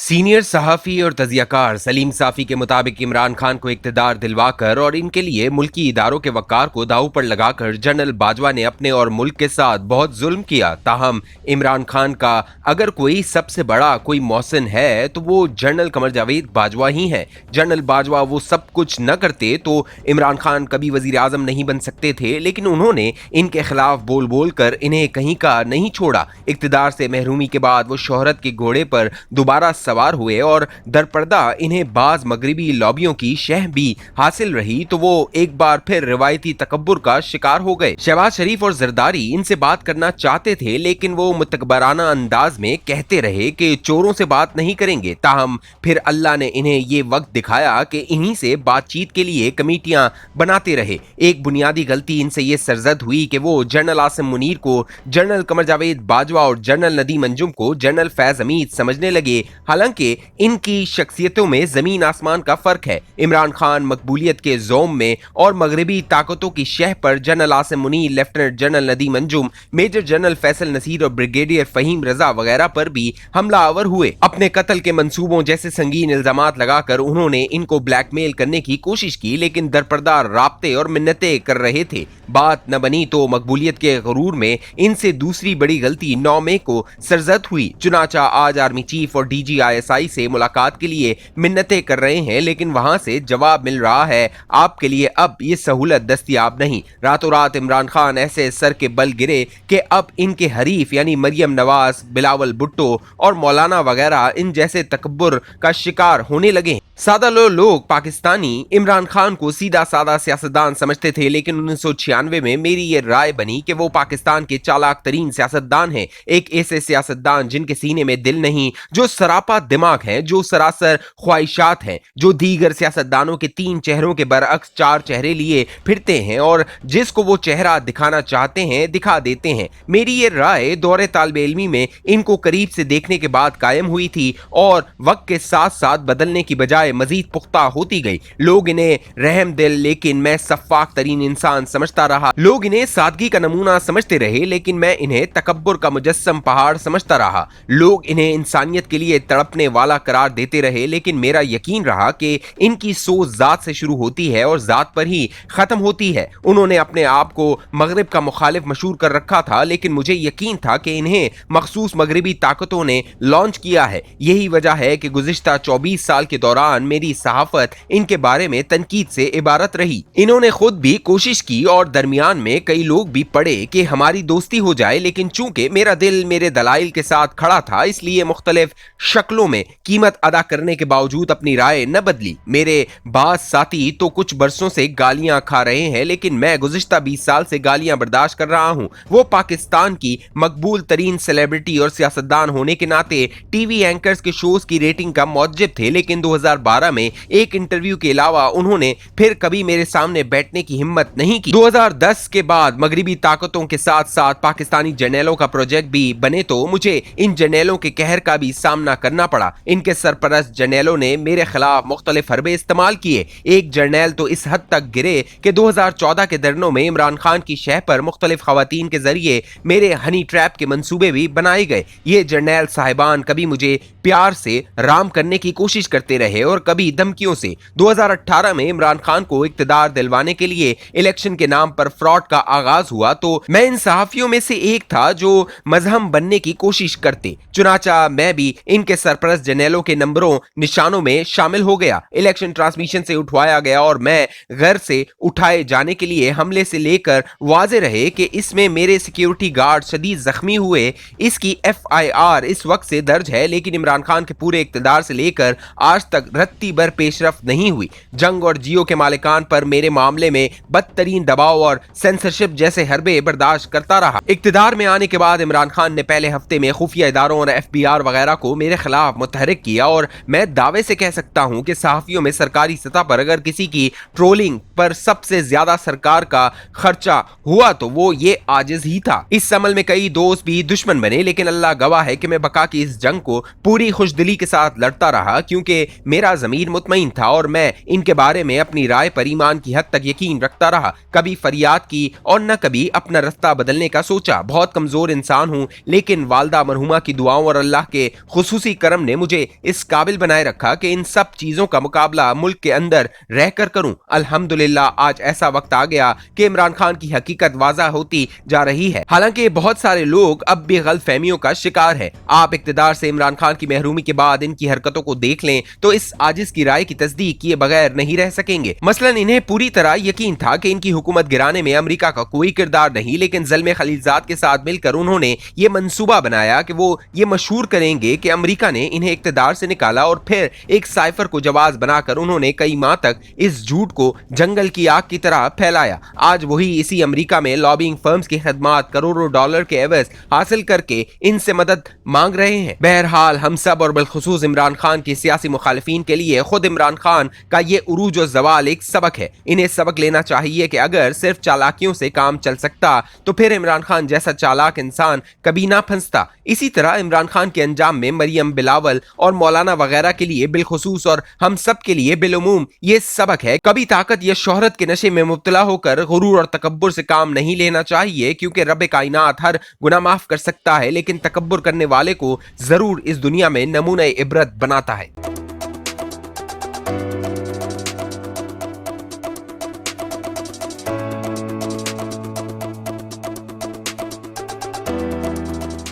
Senior सहाफ़ी और तज़ियाकार सलीम साफ़ी के मुताबिक इमरान खान को इक़्तिदार दिलवाकर और इनके लिए मुल्की इदारों के वक़ार को दांव पर लगाकर जनरल बाजवा ने अपने और मुल्क के साथ बहुत जुल्म किया। ताहम इमरान खान का अगर कोई सबसे बड़ा कोई मौहसिन है तो वो जनरल कमर जावेद बाजवा ही है। जनरल बाजवा वो सब कुछ न करते तो इमरान खान कभी वज़ीर आज़म नहीं बन सकते थे, लेकिन उन्होंने इनके खिलाफ बोल बोल कर इन्हें कहीं का नहीं छोड़ा। इक़्तिदार से महरूमी के बाद वो शोहरत के घोड़े पर दोबारा सवार हुए और दरपर्दा इन्हें बाज मगरिबी लॉबियों की शह भी हासिल रही तो वो एक बार फिर रिवायती तकब्बुर का शिकार हो गए। शहबाज शरीफ और जरदारी इनसे बात करना चाहते थे, लेकिन वो मुतकबराना अंदाज में कहते रहे कि चोरों से बात नहीं करेंगे। ताहम फिर अल्लाह ने इन्हें ये वक्त दिखाया कि इन्हीं से बातचीत के लिए कमेटियां बनाते रहे। एक बुनियादी गलती इनसे ये सरजद हुई कि वो जनरल आसिम मुनीर को जनरल कमर जावेद बाजवा और जनरल नदीम अंजुम को जनरल फैज हमीद समझने लगे। हालांकि इनकी शख्सियतों में जमीन आसमान का फर्क है। इमरान खान मकबूलियत के जोम में और मगरबी ताकतों की शह पर general Asim Munir, lieutenant general Nadeem Anjum, major general Faisal Naseer और ब्रिगेडियर फहीम रजा वगैरह पर भी हमला आवर हुए। अपने कत्ल के मंसूबों जैसे संगीन इल्जामात लगाकर उन्होंने इनको ब्लैकमेल करने की कोशिश की, लेकिन दरपर्दा राब्ते और मिन्नतें कर रहे थे। बात न बनी तो मकबूलियत के गरूर में इनसे दूसरी बड़ी गलती 9 मई को सरजद हुई। चुनाचा आज आर्मी चीफ और DGISI से मुलाकात के लिए मिन्नतें कर रहे हैं, लेकिन वहां से जवाब मिल रहा है आपके लिए अब ये सहूलत दस्तयाब नहीं। रातों रात इमरान खान ऐसे सर के बल गिरे कि अब इनके हरीफ यानी मरियम नवाज, बिलावल भुट्टो और मौलाना वगैरह इन जैसे तकब्बुर का शिकार होने लगे। सादा लोग पाकिस्तानी इमरान खान को सीधा सादा सियासतदान समझते थे, लेकिन 1996 में मेरी ये राय बनी कि वो पाकिस्तान के चालाक तरीन सियासतदान हैं। एक ऐसे सियासतदान जिनके सीने में दिल नहीं, जो सरापा दिमाग है, जो सरासर ख्वाहिशात हैं, जो दीगर सियासतदानों के 3 चेहरों के बरअक्स 4 चेहरे लिए फिरते हैं और जिसको वो चेहरा दिखाना चाहते हैं दिखा देते हैं। मेरी ये राय दौरे तालिब इल्मी में इनको करीब से देखने के बाद कायम हुई थी और वक्त के साथ साथ बदलने की बजाय मजीद पुख्ता होती गई। लोग इन्हें रहम दिल लेकिन मैं सफाक तरीन इंसान समझता रहा। लोग इन्हें सादगी का नमूना समझते रहे, लेकिन मैं इन्हें तकब्बुर का मुजस्सम पहाड़ समझता रहा। लोग इन्हें इंसानियत के लिए तड़पने वाला करार देते रहे, लेकिन मेरा यकीन रहा कि इनकी सोच जात से शुरू होती है और जात पर ही खत्म होती है। उन्होंने अपने आप को मगरिब का मुखालिफ मशहूर कर रखा था, लेकिन मुझे यकीन था कि इन्हें मखसूस मगरिबी ताकतों ने लॉन्च किया है। यही वजह है कि गुज़िश्ता 24 साल के दौरान मेरी सहाफत इनके बारे में तनकीद से इबारत रही। इन्होंने खुद भी कोशिश की और दरमियान में कई लोग भी पड़े कि हमारी दोस्ती हो जाए, लेकिन चूंकि मेरा दिल मेरे दलाइल के साथ खड़ा था, इसलिए मुख्तलिफ शक्लों में कीमत अदा करने के बावजूद अपनी राय न बदली। मेरे बाज साथी तो कुछ बरसों से गालियां खा रहे हैं, लेकिन मैं गुज़िश्ता 20 साल से गालियां बर्दाश्त कर रहा हूं। वो पाकिस्तान की मकबूल तरीन सेलिब्रिटी और सियासतदान होने के नाते टीवी एंकर्स के शोज की रेटिंग का मौजब थे, लेकिन 2012 में एक इंटरव्यू के अलावा उन्होंने फिर कभी मेरे सामने बैठने की हिम्मत नहीं की। 2010 के बाद मगरिबी ताकतों के साथ साथ पाकिस्तानी जर्नैलों का प्रोजेक्ट भी बने तो मुझे इन जर्नैलों के कहर का भी सामना करना पड़ा। इनके सरपरस्त जर्नैलों ने मेरे खिलाफ मुख्तलिफ हरबे इस्तेमाल किए। एक जर्नैल तो इस हद तक गिरे कि 2014 के दरनों में इमरान खान की शह पर मुख्तलिफ खवातीन के जरिए मेरे हनी ट्रैप के मंसूबे भी बनाए गए। ये जर्नैल साहिबान कभी मुझे प्यार से राम करने की कोशिश करते रहे और कभी धमकियों से। 2018 में इमरान खान को इक्तदार दिलवाने के लिए इलेक्शन के नाम पर फ्रॉड का आगाज हुआ तो मैं इन सहाफियों में से एक था जो मजहम बनने की कोशिश करते। चुनाचा मैं भी इनके सरपरस्त जर्नैलों के नंबरों निशानों में शामिल हो गया। इलेक्शन ट्रांसमिशन से उठवाया गया और मैं घर से उठाए जाने के लिए हमले से लेकर वाजे रहे कि इसमें मेरे सिक्योरिटी गार्ड शदीद जख्मी हुए। इसकी FIR इस वक्त से दर्ज है, लेकिन इमरान खान के पूरे इक्तदार से लेकर आज तक रत्ती भर पेशरफ नहीं हुई। जंग और जियो के मालिकान पर मेरे मामले में बदतरीन दबाव और सेंसरशिप जैसे हरबे बर्दाश्त करता रहा। इक्तदार में आने के बाद इमरान खान ने पहले हफ्ते में खुफिया इदारों और FBR वगैरह को मेरे खिलाफ मुतहरिक किया और मैं दावे से कह सकता हूं कि सहाफियों में सरकारी सतह पर अगर किसी की ट्रोलिंग पर सबसे ज्यादा सरकार का खर्चा हुआ तो वो ये आजिज ही था। इस अमल में कई दोस्त भी दुश्मन बने, लेकिन अल्लाह गवाह है कि मैं बका की इस जंग को पूरी खुशदिली के साथ लड़ता रहा, क्योंकि मेरा ज़मीर मुतमईन था और मैं इनके बारे में अपनी राय पर ईमान की हद तक यकीन रखता रहा। कभी फरियाद की और न कभी अपना रास्ता बदलने का सोचा। बहुत कमजोर इंसान हूँ, लेकिन वालदा मरहुमा की दुआओं और अल्लाह के खुसूसी करम करम ने मुझे इस काबिल बनाए रखा कि इन सब चीजों का मुकाबला मुल्क के अंदर रहकर करूं। अल्हम्दुलिल्लाह आज ऐसा वक्त आ गया कि इमरान खान की हकीकत वाज़ा होती जा रही है। हालांकि बहुत सारे लोग अब भी गलतफहमियों का शिकार है। आप इक्तिदार से इमरान खान की महरूमी के बाद इनकी हरकतों को देख लें तो इस आजिज की राय की तस्दीक किए बगैर नहीं रह सकेंगे। मसलन इन्हें पूरी तरह यकीन था कि इनकी हुकूमत गिराने में अमेरिका का कोई किरदार नहीं, लेकिन ज़ल्मे खलीलजाद के साथ मिलकर उन्होंने ये मंसूबा बनाया कि वो ये मशहूर करेंगे कि अमेरिका ने इन्हें इक्तिदार से निकाला, और फिर एक साइफर को जवाब बनाकर उन्होंने कई माह तक इस झूठ को जंगल की आग की तरह फैलाया। आज वही इसी अमेरिका में लॉबिंग फर्म्स की खदमात करोड़ों डॉलर के एवज हासिल करके इनसे मदद मांग रहे हैं। बहरहाल हम सब और बिलखुसूस इमरान खान के सियासी मुखालिफिन के लिए खुद इमरान खान का ये उरूज और जवाल एक सबक है। इन्हें सबक लेना चाहिए कि अगर सिर्फ चालाकियों से काम चल सकता तो फिर इमरान खान जैसा चालाक इंसान कभी ना फंसता। इसी तरह इमरान खान के अंजाम में मरियम, बिलावल और मौलाना वगैरह के लिए बिलखुसूस और हम सब के लिए बिलउमूम ये सबक है, कभी ताकत या शोहरत के नशे में मुब्तला होकर गुरूर और तकब्बुर से काम नहीं लेना चाहिए, क्योंकि रब कायनात हर गुनाह माफ कर सकता है, लेकिन तकब्बुर करने वाले को जरूर इस दुनिया में नमूने इबरत बनाता है।